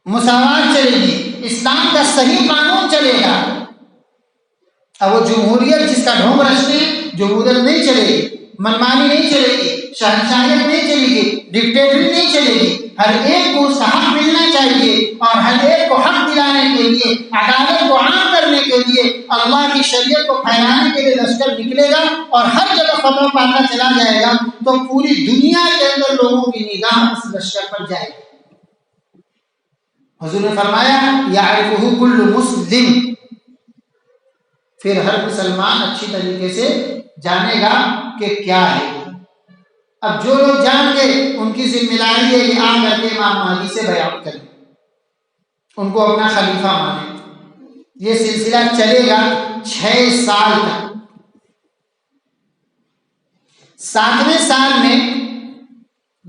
A: مساوات چلے گی، اسلام کا صحیح قانون چلے گا۔ اب وہ جمہوریت جس کا ڈھونگ رچتے ہیں، جمہوریت نہیں چلے گی، منمانی نہیں چلے گی، شہنشاہیت نہیں چلے گی، ڈکٹیٹری نہیں چلے گی۔ ہر ایک کو اس کا حق ملنا چاہیے، اور ہر ایک کو حق دلانے کے لیے، عدالت کو عام کرنے کے لیے، اللہ کی شریعت کو پھیلانے کے لیے لشکر نکلے گا، اور ہر جگہ فتح پاتا چلا جائے گا تو پوری دنیا کے اندر لوگوں کی نگاہ اس لشکر پر جائے گی۔ حضور نے فرمایا یعرفہ کل مسلم، پھر ہر مسلمان اچھی طریقے سے جانے گا کہ کیا ہے۔ اب جو لوگ جان گئے ان کی ذمہ داری ہے کہ آ کر کے امام مہدی سے بیعت کریں، ان کو اپنا خلیفہ مانیں۔ یہ سلسلہ چلے گا 6 سال تک۔ 7ویں سال میں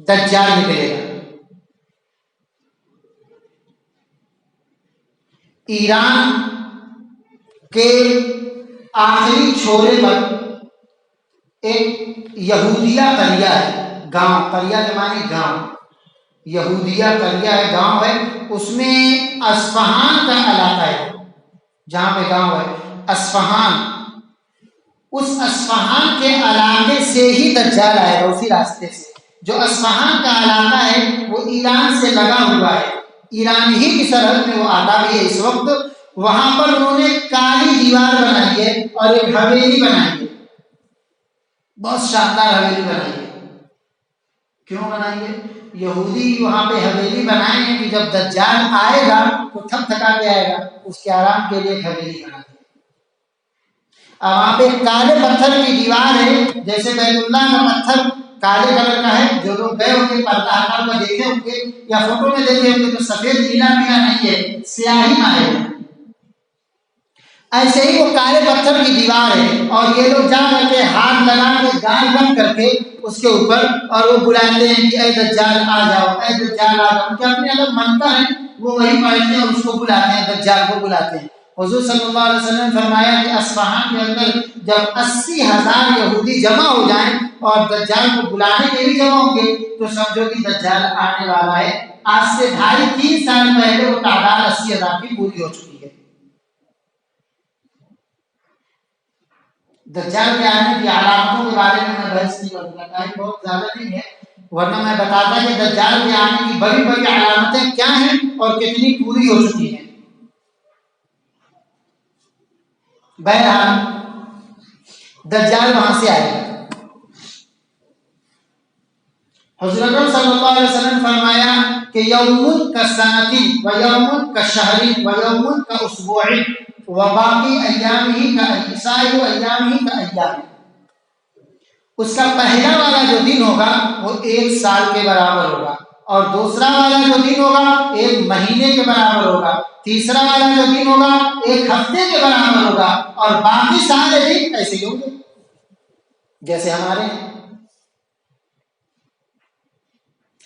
A: دجال نکلے گا۔ ایران کے آخری چھورے پر ایک یہودیہ قریہ ہے، گاؤں، قریہ کے معنی گاؤں، یہودیہ قریہ ہے، گاؤں ہے، اس میں اصفہان کا علاقہ ہے، جہاں پہ گاؤں ہے اصفہان، اس اصفہان کے علاقے سے ہی دجال آئے گا، اسی راستے سے۔ جو اصفہان کا علاقہ ہے وہ ایران سے لگا ہوا ہے، ایران ہی کی سرحد میں وہ آتا بھی ہے اس وقت۔ وہاں پر انہوں نے کالی دیوار بنائی ہے اور ایک حویلی بنائی ہے، بہت شاندار حویلی بنائی ہے۔ کیوں بنائی ہے؟ یہودی وہاں پہ حویلی بنائے ہیں کہ جب دجال آئے گا تو تھک تھکا کے آئے گا، اس کے آرام کے لیے ایک حویلی بنائی ہے۔ اب وہاں پہ کالے پتھر کی دیوار ہے، جیسے بیت اللہ کا پتھر کالے کلر کا ہے، جو لوگ گئے ہوں گے پردہ کو دیکھے ہوں گے یا فوٹو میں دیکھے ہوں گے تو سفید نیلا پیلا نہیں ہے، سیاہی مائل ہے۔ ایسے ہی وہ کالے پتھر کی دیوار ہے، اور یہ لوگ جا کر کے ہاتھ لگا کے گال بند کر کے اس کے اوپر، اور وہ بلاتے ہیں کہ اے دجال آ جاؤ، اے دجال آ جاؤ، ان کے اپنے الگ منتر ہیں، وہ وہی پڑھتے ہیں اور اس کو بلاتے ہیں، دجال کو بلاتے ہیں۔ حضور صلی اللہ علیہ وسلم نے فرمایا کہ اصفہان کے اندر جب 80,000 یہودی جمع ہو جائیں اور دجال کو بلانے کے لیے جمع ہوں گے تو سمجھو کہ دجال آنے والا ہے۔ آج سے 2.5-3 سال پہلے وہ تعداد 80,000 کی پوری ہو چکی ہے۔ دجال کے آنے کی علامتوں کے بارے میں بحث نہیں کروں گا، ٹائم بہت زیادہ نہیں ہے، ورنہ میں بتاتا کہ دجال کے آنے کی بڑی بڑی علامتیں کیا ہیں اور کتنی پوری ہو چکی ہیں۔ بہرحال دجال وہاں سے آئے گا۔ حضرت صلی اللہ علیہ وسلم فرمایا کہ یوم کا سنتی و یوم کا شہری و یوم کا اسبوعی و باقی ایام ہی کا عیسائی و ایام ہی کا ایام، اس کا پہلا والا جو دن ہوگا وہ 1 سال کے برابر ہوگا، اور دوسرا والا جو دن ہوگا 1 مہینے کے برابر ہوگا، تیسرا والا جو دن ہوگا 1 ہفتے کے برابر ہوگا، اور باقی سارے دن ایسے ہی ہوں گے جیسے ہمارے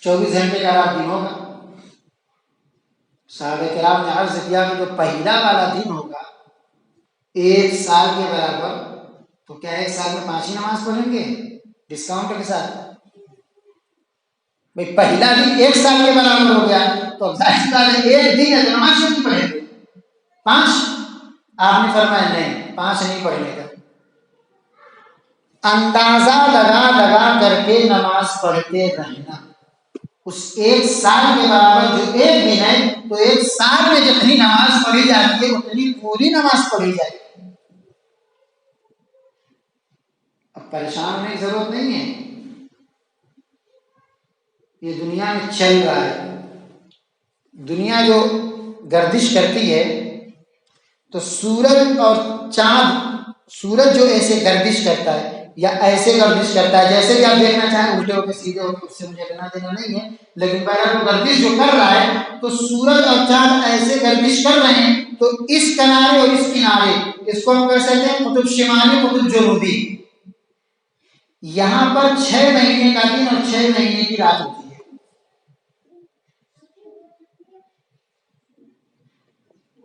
A: 24 گھنٹے کا رات دن ہوگا۔ صحابہ کرام نے عرض کیا کہ جو پہلا والا دن ہوگا 1 سال کے برابر، تو کیا 1 سال میں 5 ہی نماز پڑھیں گے ڈسکاؤنٹ کے ساتھ؟ بھئی پہلا دن 1 سال کے برابر ہو گیا تو ظاہر بات ہے 1 دن نماز نہیں پڑھیں گے 5۔ آپ نے فرمایا نہیں 5 نہیں پڑھنے کا، اندازہ لگا لگا کر کے نماز پڑھتے رہنا، اس 1 سال کے برابر جو 1 دن ہے تو 1 سال میں جتنی نماز پڑھی جاتی ہے اتنی پوری نماز پڑھی جائے گی۔ اب پریشان ہونے کی ضرورت نہیں ہے، یہ دنیا میں چل رہا ہے، دنیا جو گردش کرتی ہے تو سورج اور چاند، سورج جو ایسے گردش کرتا ہے یا ایسے گردش کرتا ہے، جیسے بھی آپ دیکھنا چاہیں الٹے ہو کے سیدھے ہو کے، اس سے مجھے لینا دینا نہیں ہے، لیکن پہلا وہ گردش جو کر رہا ہے تو سورج اور چاند ایسے گردش کر رہے ہیں تو اس کنارے اور اس کنارے، اس کو ہم کہہ سکتے ہیں قطب شمالی قطب جنوبی، یہاں پر 6 مہینے کا دن اور 6 مہینے کی رات ہوتی ہے۔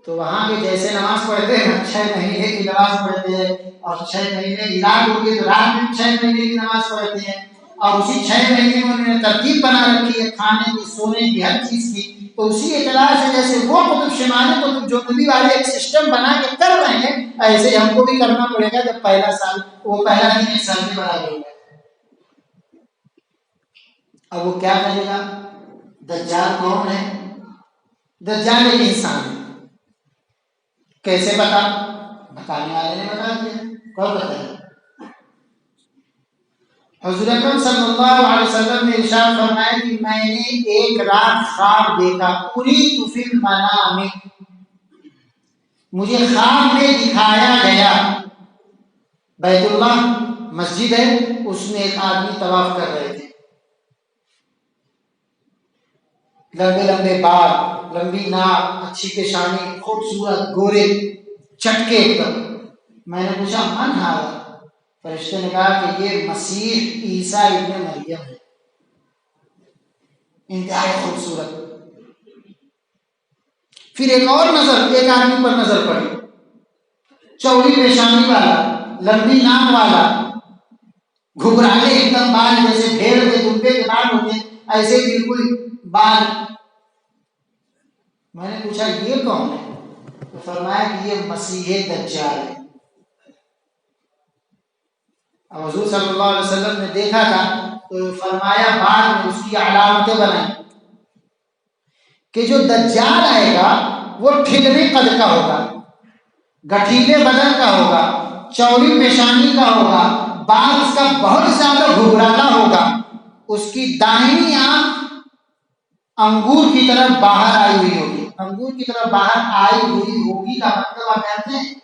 A: تو وہاں کے جیسے نماز پڑھتے ہیں 6 مہینے کی نماز پڑھتے ہیں، اور 6 مہینے کی رات ہوتی ہے تو رات میں 6 مہینے کی نماز پڑھتے ہیں، اور اسی 6 مہینے میں انہوں نے ترتیب بنا رکھی ہے کھانے کی، سونے کی، ہر چیز کی، تو اسی اعتبار سے جیسے وہ قطب شمالی قطب جنوبی والے ایک سسٹم بنا کے کر رہے ہیں، ایسے ہم کو بھی کرنا پڑے گا جب پہلا سال، وہ پہلا دن 1 سال کے برابر ہوگا۔ اب وہ کیا کرے گا؟ دجال کون ہے؟ دجال ایک انسان ہے۔ کیسے بتا؟ بتانے والے نے بتا دیا۔ کون بتایا؟ حضور اکرم صلی اللہ علیہ وسلم نے ارشاد فرمایا کہ میں نے ایک رات خواب دیکھا، اریت فی المنام، مجھے خواب میں دکھایا گیا، بیت اللہ مسجد ہے، اس میں ایک آدمی طواف کر رہے تھے، لمبے لمبے بال، لمبی ناک، اچھی پیشانی، خوبصورت گورے چٹکے ایک دم۔ میں نے پوچھا من ہاذا؟ فرشتے نے کہا کہ یہ مسیح عیسیٰ ابن مریم ہے، انتہائی خوبصورت۔ پھر ایک اور نظر ایک آدمی پر نظر پڑی، چوڑی پیشانی والا، لمبی ناک والا، گھبرالے ایک دم بال، جیسے بھیڑ کے دمبے کے بال ہوتے ہیں ایسے بالکل بال۔ میں نے پوچھا یہ کون ہے؟ تو فرمایا کہ یہ مسیح دجال ہے۔ اب حضور صلی اللہ علیہ وسلم نے دیکھا تھا تو فرمایا بعد میں اس کی علامتیں بنائیں کہ جو دجال آئے گا وہ ٹھلوے قد کا ہوگا، گٹھیلے بدن کا ہوگا، چوڑی پیشانی کا ہوگا، بال اس کا بہت زیادہ گھبرالا ہوگا، اس کی داہنی آنکھ انگور کی طرف باہر آئی ہوئی ہوگی۔ انگور کی طرف باہر آئی ہوئی ہوگی کا مطلب آپ کہتے ہیں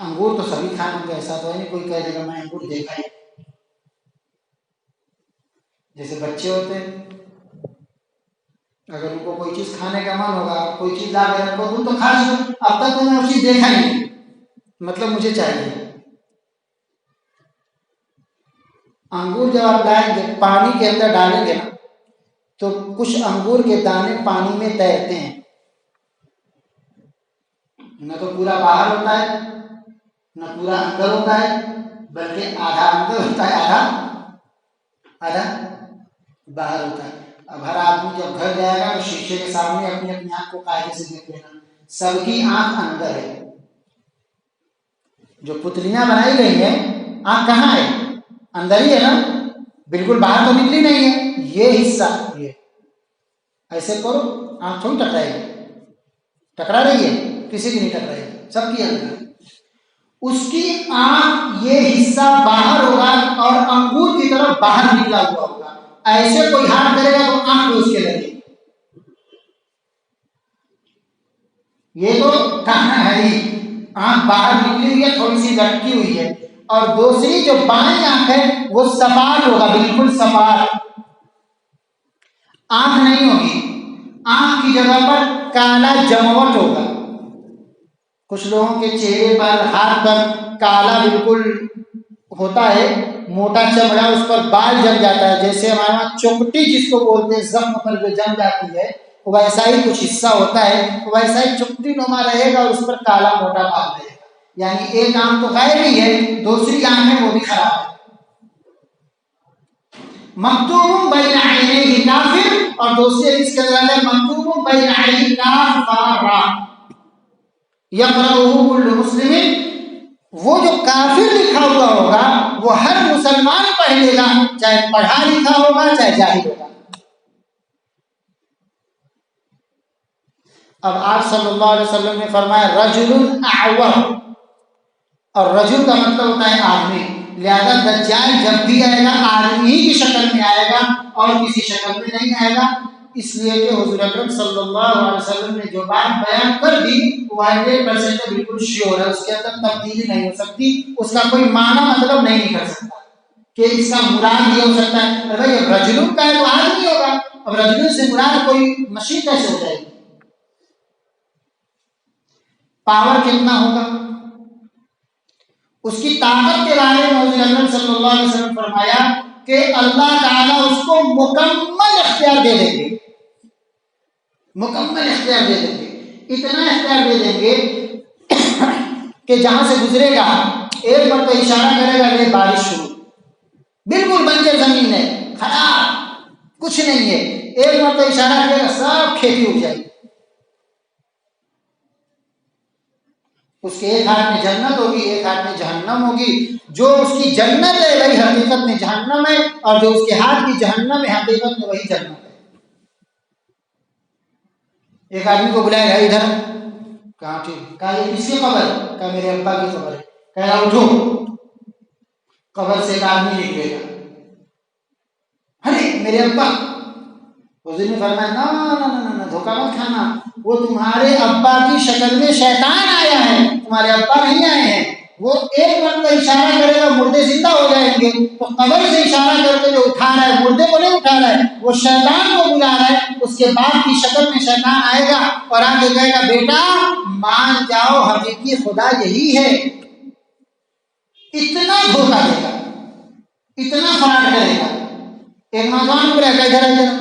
A: انگور تو سبھی کھانے کا، ایسا تو ہے نہیں کوئی کہہ دے گا میں انگور دیکھا ہی۔ جیسے بچے ہوتے ہیں، اگر ان کو کوئی چیز کھانے کا من ہوگا، کوئی چیز لا کر رکھو تم تو کھا لو، اب تک تو میں وہ چیز دیکھا ہی نہیں، مطلب مجھے چاہیے۔ انگور جب آپ لائیں گے پانی کے اندر ڈالیں گے نا تو کچھ انگور کے دانے پانی میں تیرتے ہیں، نہ تو پورا باہر ہوتا ہے نہ پورا اندر ہوتا ہے، بلکہ آدھا اندر ہوتا ہے آدھا باہر ہوتا ہے۔ اب ہر آدمی جب گھر جائے گا تو شیشے کے سامنے اپنی اپنی آنکھ کو قاعدے سے دیکھ لینا، سب کی آنکھ اندر ہے۔ جو پتلیاں بنائی گئی ہیں آنکھ کہاں ہے؟ اندر ہی ہے نا، بالکل باہر تو نکلی نہیں ہے۔ یہ حصہ یہ ایسے کرو آنکھ تھوڑی ٹکرائے گی، ٹکرا رہی ہے؟ کسی کی نہیں ٹکرائے گی، سب کی اندر۔ اس کی آنکھ یہ حصہ باہر ہوگا اور انگور کی طرف باہر نکلا ہوا ہوگا، ایسے کوئی ہاتھ کرے گا تو آنکھ بھی اس کے لگے گی۔ یہ تو کہاں ہے ہی، آنکھ باہر نکلی ہوئی ہے، تھوڑی سی لٹکی ہوئی ہے، اور دوسری جو بائیں آنکھ ہے وہ سپاٹ ہوگا، بالکل سپاٹ، آنکھ نہیں ہوگی، آنکھ کی جگہ پر کالا جموٹ ہوگا۔ کچھ لوگوں کے چہرے پر ہاتھ پر کالا بالکل ہوتا ہے، موٹا چمڑا، اس پر بال جم جاتا ہے، جیسے ہمارے وہاں چوکٹی جس کو بولتے ہیں، زخم پر جو جم جاتی ہے ویسا ہی کچھ حصہ ہوتا ہے، ویسا ہی چوکٹی نما رہے گا اور اس پر کالا موٹا بال رہے گا، یعنی ایک آنکھ تو غائب ہی ہے، دوسری آنکھ ہے وہ بھی خراب ہے۔ مکتوب بین عینیہ کافر، اور دوسری حدیث کے اندر ہے مکتوب بین عینیہ کافر، یقرأہ کل مسلم، وہ جو کافر لکھا ہوا ہوگا وہ ہر مسلمان پڑھ لے گا، چاہے پڑھا لکھا ہوگا چاہے جاہل ہوگا۔ اب آپ صلی اللہ علیہ وسلم نے فرمایا رجل اعور، اور رجل کا مطلب ہوتا ہے آدمی، لہذا دجال جب بھی آئے گا آدمی ہی کی شکل میں آئے گا اور کسی شکل میں نہیں آئے گا، اس لیے کہ حضور اکرم صلی اللہ علیہ وسلم نے جو بات بیان کر دی وہ 100% بالکل شیور ہے، اس کے اندر تبدیلی نہیں ہو سکتی، اس کا کوئی معنی مطلب نہیں نکل سکتا کہ اس کا مراد یہ ہو سکتا ہے بھائی اب رجل کا تو آدمی ہوگا، اب رجل سے مراد کوئی مشین کیسے ہو جائے گی؟ پاور کتنا ہوگا، اس کی طاقت کے بارے میں حضور اکرم صلی اللہ علیہ وسلم فرمایا کہ اللہ تعالیٰ اس کو مکمل اختیار دے دیں گے، مکمل اختیار دے دیں گے، اتنا اختیار دے دیں گے کہ جہاں سے گزرے گا ایک مرتبہ اشارہ کرے گا کہ بارش شروع، بالکل بنجر زمین ہے، خراب کچھ نہیں ہے، ایک مرتبہ اشارہ کرے گا سب کھیتی اگ جائے گی، اس کے ایک ہاتھ میں جنت ہوگی ایک ہاتھ میں جہنم ہوگی، جو اس کی جنت ہے وہی حقیقت میں جہنم ہے، اور جو اس کے ہاتھ کی جہنم ہے حقیقت میں وہی جنت ہے۔ ایک آدمی کو بلائے گا ادھر، کہاں ٹھیک، کہا یہ کس کی قبر ہے؟ کہا میرے ابا کی قبر ہے، کہا اٹھو، قبر سے ایک آدمی نکلے گا، ارے میرے ابا، حضور نے فرمایا نہ دھوکہ مت کھانا، وہ تمہارے ابا کی شکل میں شیطان آیا ہے، تمہارے ابا نہیں آئے ہیں، وہ ایک مرتبہ اشارہ کرے گا مردے زندہ ہو جائیں گے، تو قبر سے اشارہ کر کے جو اٹھا رہا ہے مردے کو نہیں اٹھا رہا ہے، وہ شیطان کو بلا رہا ہے، اس کے بعد کی شکل میں شیطان آئے گا اور آ کے کہے گا بیٹا مان جاؤ حقیقی خدا یہی ہے، اتنا دھوکہ دے گا، اتنا فراڈ کرے گا۔ ایک نوجوان کو رہتا ہے ادھر